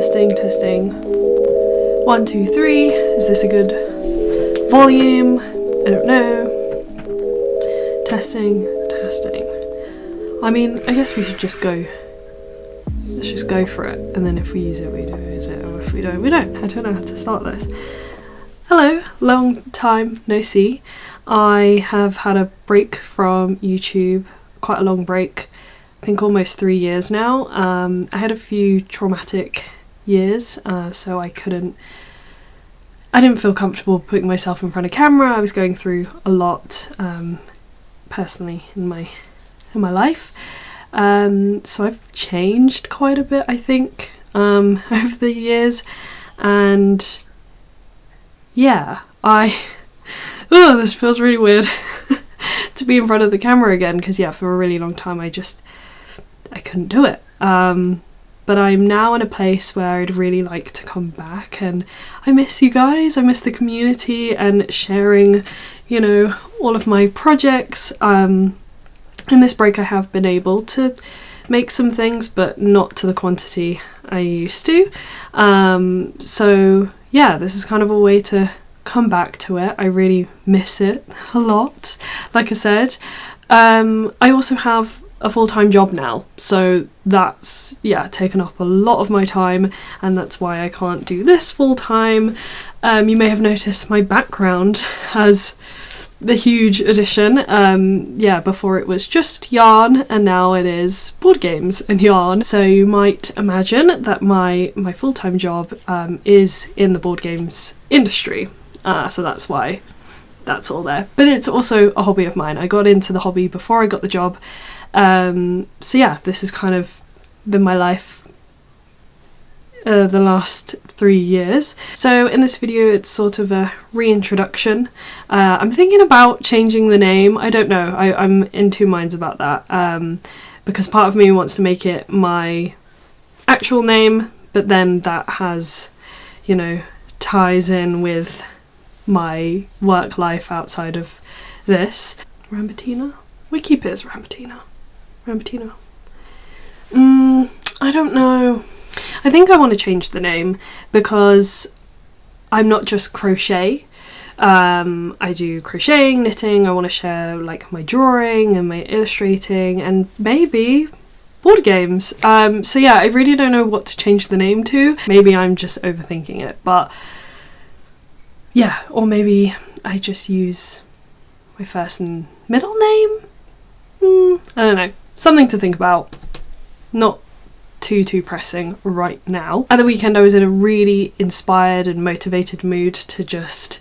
Testing, testing. 1, 2, 3. Is this a good volume? I don't know. Testing, testing. I mean, I guess we should just go. Let's just go for it. And then if we use it, we do use it. Or if we don't, we don't. I don't know how to start this. Hello, long time no see. I have had a break from YouTube, quite a long break. I think almost 3 years now. I had a few traumatic years, so I didn't feel comfortable putting myself in front of camera. I was going through a lot personally in my life, so I've changed quite a bit, I think, over the years, and yeah, this feels really weird to be in front of the camera again, because yeah, for a really long time I couldn't do it. But I'm now in a place where I'd really like to come back, and I miss you guys, I miss the community and sharing, you know, all of my projects. In this break I have been able to make some things, but not to the quantity I used to. So yeah, this is kind of a way to come back to it. I really miss it a lot, like I said. I also have a full-time job now, so that's taken up a lot of my time, and that's why I can't do this full-time. You may have noticed my background has the huge addition. Before it was just yarn, and now it is board games and yarn, so you might imagine that my full-time job is in the board games industry, so that's why that's all there. But it's also a hobby of mine. I got into the hobby before I got the job. So yeah, this has kind of been my life the last 3 years. So in this video it's sort of a reintroduction. I'm thinking about changing the name. I don't know, I'm in two minds about that, because part of me wants to make it my actual name, but then that has, you know, ties in with my work life outside of this. Rambutina? We keep it as Rambutina. Rambutina. I don't know. I think I want to change the name, because I'm not just crochet. I do crocheting, knitting. I want to share like my drawing and my illustrating, and maybe board games. So yeah, I really don't know what to change the name to. Maybe I'm just overthinking it, but yeah, or maybe I just use my first and middle name. I don't know. Something to think about. Not too pressing right now. At the weekend I was in a really inspired and motivated mood to just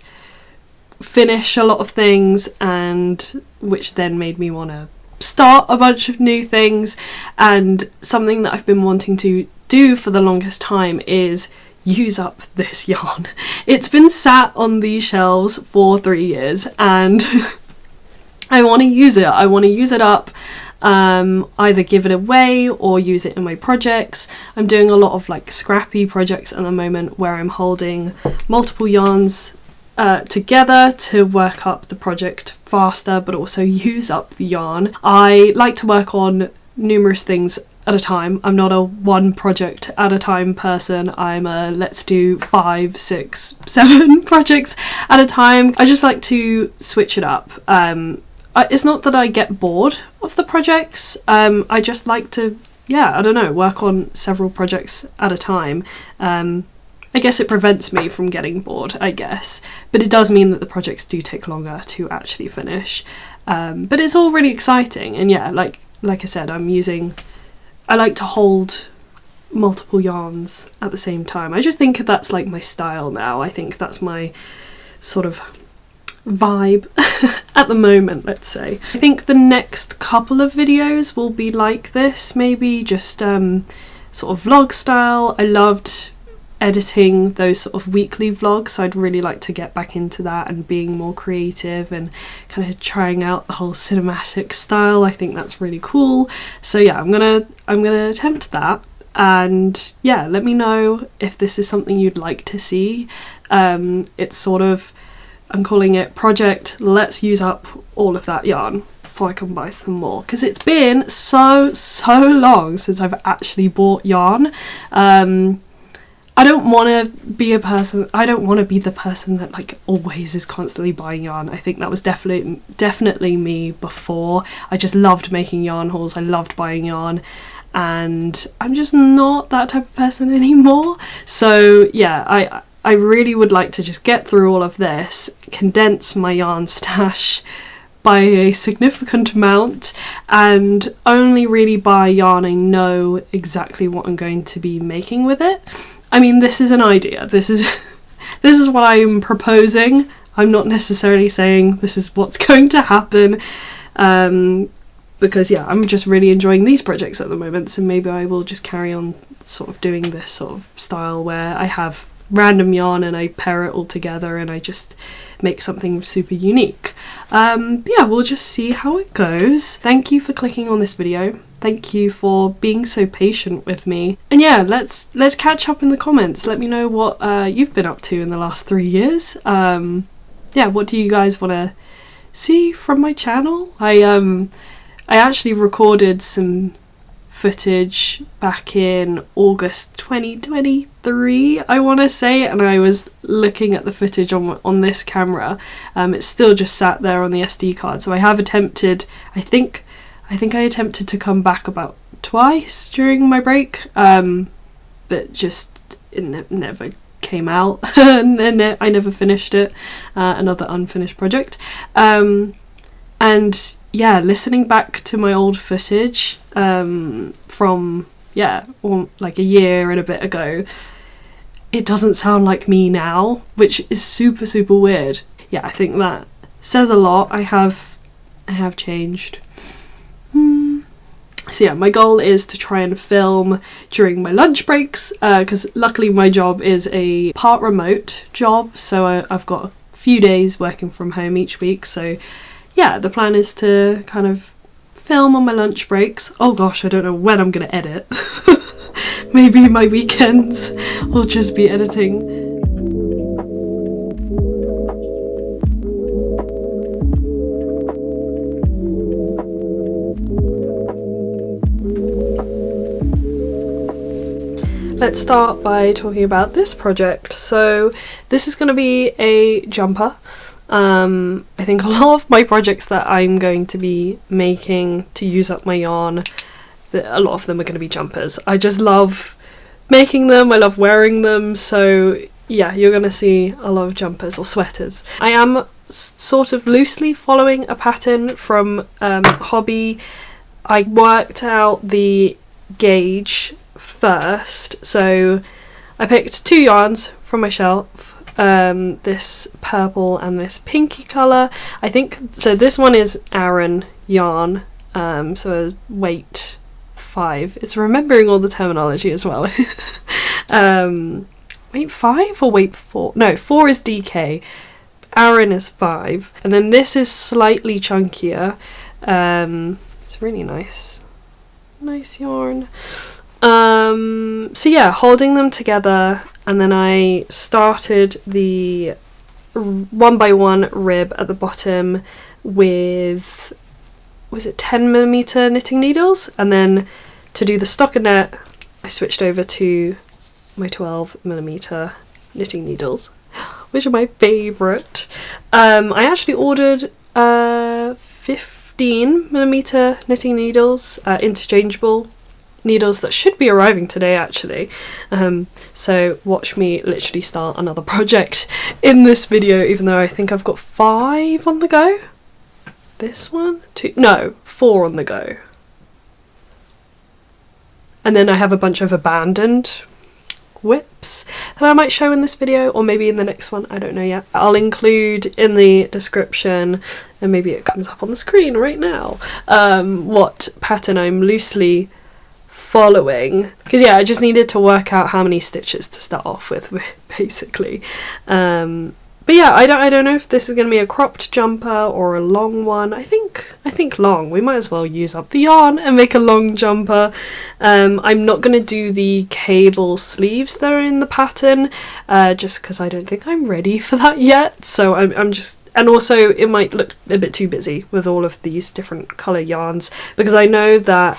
finish a lot of things, and which then made me want to start a bunch of new things. And something that I've been wanting to do for the longest time is use up this yarn. It's been sat on these shelves for 3 years, and I want to use it. I want to use it up, either give it away or use it in my projects. I'm doing a lot of like scrappy projects at the moment where I'm holding multiple yarns together to work up the project faster, but also use up the yarn. I like to work on numerous things at a time. I'm not a one project at a time person. I'm a let's do 5, 6, 7 projects at a time. I just like to switch it up. It's not that I get bored of the projects. I just like to, I don't know, work on several projects at a time. I guess it prevents me from getting bored, I guess. But it does mean that the projects do take longer to actually finish. But it's all really exciting. And yeah, like I said, I like to hold multiple yarns at the same time. I just think that's like my style now. I think that's my sort of vibe at the moment, let's say. I think the next couple of videos will be like this, maybe just sort of vlog style. I loved editing those sort of weekly vlogs, so I'd really like to get back into that and being more creative and kind of trying out the whole cinematic style. I think that's really cool. So yeah, I'm gonna attempt that, and yeah, let me know if this is something you'd like to see. It's sort of, I'm calling it Project Let's Use Up All of That Yarn so I can buy some more, because it's been so long since I've actually bought yarn. I don't want to be the person that like always is constantly buying yarn. I think that was definitely me before. I just loved making yarn hauls, I loved buying yarn, and I'm just not that type of person anymore. So yeah, I really would like to just get through all of this, condense my yarn stash by a significant amount, and only really buy yarn I know exactly what I'm going to be making with it. I mean, this is an idea. This is what I'm proposing. I'm not necessarily saying this is what's going to happen, because yeah, I'm just really enjoying these projects at the moment, so maybe I will just carry on sort of doing this sort of style where I have random yarn and I pair it all together and I just make something super unique. Yeah, we'll just see how it goes. Thank you for clicking on this video. Thank you for being so patient with me. And yeah, let's catch up in the comments. Let me know what you've been up to in the last 3 years. Yeah, what do you guys want to see from my channel? I actually recorded some footage back in August 2023, I want to say, and I was looking at the footage on this camera. It's still just sat there on the SD card, so I have attempted, I think I attempted to come back about twice during my break, but just it never came out, and I never finished it. Another unfinished project. And yeah, listening back to my old footage from like a year and a bit ago, it doesn't sound like me now, which is super weird. Yeah, I think that says a lot. I have changed. So yeah, my goal is to try and film during my lunch breaks, because luckily my job is a part remote job, so I've got a few days working from home each week. So yeah, the plan is to kind of film on my lunch breaks. Oh gosh, I don't know when I'm gonna edit. Maybe my weekends will just be editing. Let's start by talking about this project. So this is going to be a jumper. I think a lot of my projects that I'm going to be making to use up my yarn, a lot of them are going to be jumpers. I just love making them, I love wearing them, so yeah, you're going to see a lot of jumpers or sweaters. I am sort of loosely following a pattern from Hobbii. I worked out the gauge first, so I picked 2 yarns from my shelf, this purple and this pinky colour. I think so this one is Aran yarn, so weight 5. It's remembering all the terminology as well. Weight 5 or weight 4? No, 4 is DK, Aran is 5, and then this is slightly chunkier. It's really nice yarn. So yeah, holding them together, and then I started the 1x1 rib at the bottom with, was it 10mm knitting needles, and then to do the stockinette I switched over to my 12mm knitting needles, which are my favourite. I actually ordered 15mm knitting needles, interchangeable needles that should be arriving today actually, so watch me literally start another project in this video, even though I think I've got 5 on the go. This one, 2, no, 4 on the go, and then I have a bunch of abandoned whips that I might show in this video, or maybe in the next one, I don't know yet. I'll include in the description, and maybe it comes up on the screen right now, what pattern I'm loosely following, because yeah, I just needed to work out how many stitches to start off with, basically. But yeah, I don't know if this is going to be a cropped jumper or a long one. I think long. We might as well use up the yarn and make a long jumper. I'm not going to do the cable sleeves that are in the pattern, just because I don't think I'm ready for that yet. So I'm just, and also it might look a bit too busy with all of these different colour yarns, because I know that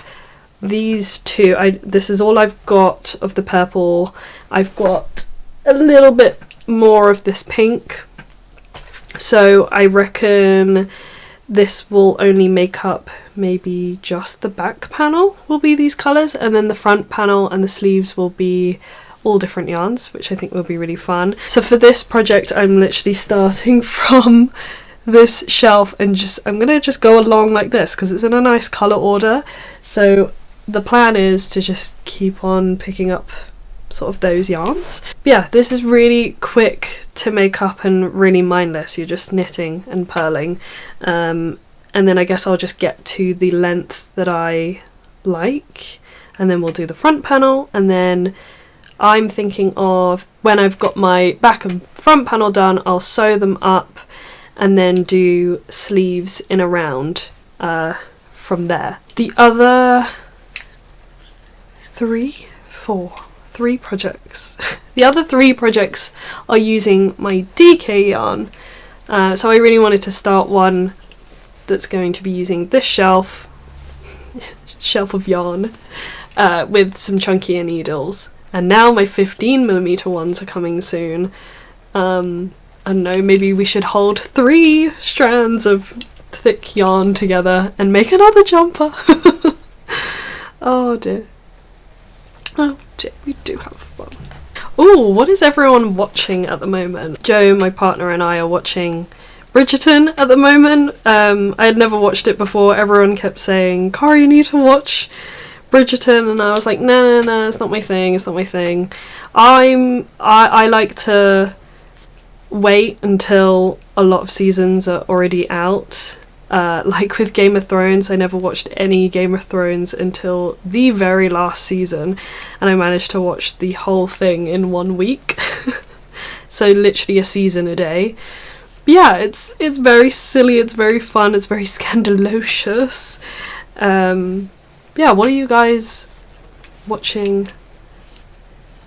these two, this is all I've got of the purple. I've got a little bit more of this pink, so I reckon this will only make up maybe just the back panel will be these colours, and then the front panel and the sleeves will be all different yarns, which I think will be really fun. So for this project I'm literally starting from this shelf and I'm gonna just go along like this because it's in a nice colour order. So the plan is to just keep on picking up sort of those yarns. But yeah, this is really quick to make up and really mindless. You're just knitting and purling, and then I guess I'll just get to the length that I like, and then we'll do the front panel, and then I'm thinking of when I've got my back and front panel done, I'll sew them up and then do sleeves in a round from there. The other three projects. The other three projects are using my DK yarn. So I really wanted to start one that's going to be using this shelf of yarn with some chunkier needles. And now my 15mm ones are coming soon. I don't know, maybe we should hold 3 strands of thick yarn together and make another jumper. Oh dear. Oh dear, we do have fun. Oh, what is everyone watching at the moment? Joe, my partner, and I are watching Bridgerton at the moment. I had never watched it before. Everyone kept saying, Cara, you need to watch Bridgerton, and I was like, no, it's not my thing, it's not my thing. I like to wait until a lot of seasons are already out. Like with Game of Thrones, I never watched any Game of Thrones until the very last season, and I managed to watch the whole thing in 1 week. So literally a season a day. But yeah, it's very silly, it's very fun, it's very scandalocious. Yeah, what are you guys watching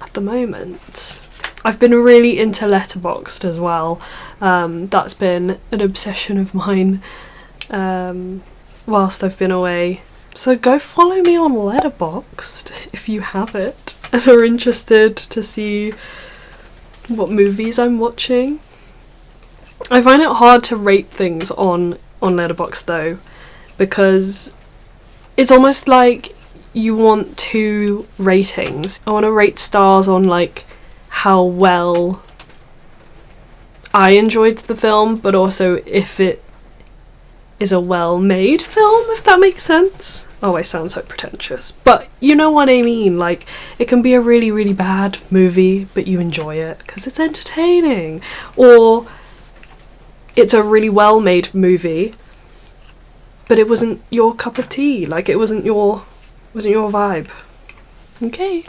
at the moment? I've been really into Letterboxd as well. That's been an obsession of mine whilst I've been away. So go follow me on Letterboxd if you have it and are interested to see what movies I'm watching. I find it hard to rate things on Letterboxd though, because it's almost like you want 2 ratings. I want to rate stars on like how well I enjoyed the film, but also if it is a well-made film, if that makes sense. Oh, I sound so pretentious, but you know what I mean. Like, it can be a really, really bad movie, but you enjoy it because it's entertaining. Or it's a really well-made movie, but it wasn't your cup of tea. Like, it wasn't your vibe. Okay.